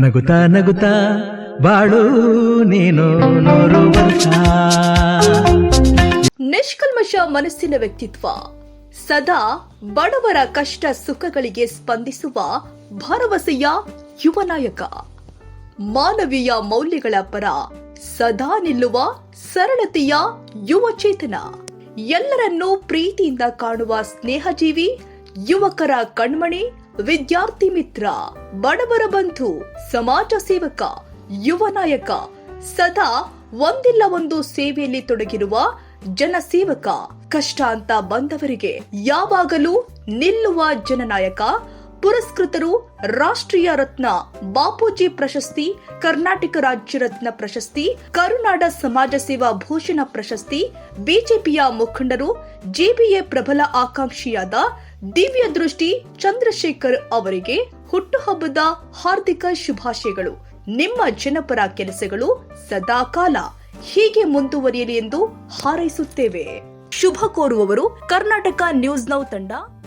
ನಗುತ್ತಾ ನಗುತ್ತಾ ಬಾಳು ನೀನು 100 ವರ್ಷ. ನಿಷ್ಕಲ್ಮಶ ಮನಸ್ಸಿನ ವ್ಯಕ್ತಿತ್ವ, ಸದಾ ಬಡವರ ಕಷ್ಟ ಸುಖಗಳಿಗೆ ಸ್ಪಂದಿಸುವ ಭರವಸೆಯ ಯುವ ನಾಯಕ, ಮಾನವೀಯ ಮೌಲ್ಯಗಳ ಪರ ಸದಾ ನಿಲ್ಲುವ ಸರಳತೆಯ ಯುವ ಚೇತನ, ಎಲ್ಲರನ್ನೂ ಪ್ರೀತಿಯಿಂದ ಕಾಣುವ ಸ್ನೇಹಜೀವಿ, ಯುವಕರ ಕಣ್ಮಣಿ, ವಿದ್ಯಾರ್ಥಿ ಮಿತ್ರ, ಬಡವರ ಬಂಧು, ಸಮಾಜ ಸೇವಕ, ಯುವ ನಾಯಕ, ಸದಾ ಒಂದಿಲ್ಲ ಒಂದು ಸೇವೆಯಲ್ಲಿ ತೊಡಗಿರುವ ಜನಸೇವಕ, ಕಷ್ಟ ಅಂತ ಬಂದವರಿಗೆ ಯಾವಾಗಲೂ ನಿಲ್ಲುವ ಜನನಾಯಕ, ಪುರಸ್ಕೃತರು ರಾಷ್ಟ್ರೀಯ ರತ್ನ ಬಾಪೂಜಿ ಪ್ರಶಸ್ತಿ, ಕರ್ನಾಟಕ ರಾಜ್ಯ ರತ್ನ ಪ್ರಶಸ್ತಿ, ಕರುನಾಡ ಸಮಾಜ ಸೇವಾ ಭೂಷಣ ಪ್ರಶಸ್ತಿ, ಬಿಜೆಪಿಯ ಮುಖಂಡರು, ಜೆಬಿಎ ಪ್ರಬಲ ಆಕಾಂಕ್ಷಿಯಾದ ದಿವ್ಯ ದೃಷ್ಟಿ ಚಂದ್ರಶೇಖರ್ ಅವರಿಗೆ ಹುಟ್ಟುಹಬ್ಬದ ಹಾರ್ದಿಕ ಶುಭಾಶಯಗಳು. ನಿಮ್ಮ ಜನಪರ ಕೆಲಸಗಳು ಸದಾಕಾಲ ಹೀಗೆ ಮುಂದುವರಿಯಲಿ ಎಂದು ಹಾರೈಸುತ್ತೇವೆ. ಶುಭ ಕೋರುವವರು ಕರ್ನಾಟಕ ನ್ಯೂಸ್ ನೌ ತಂಡ.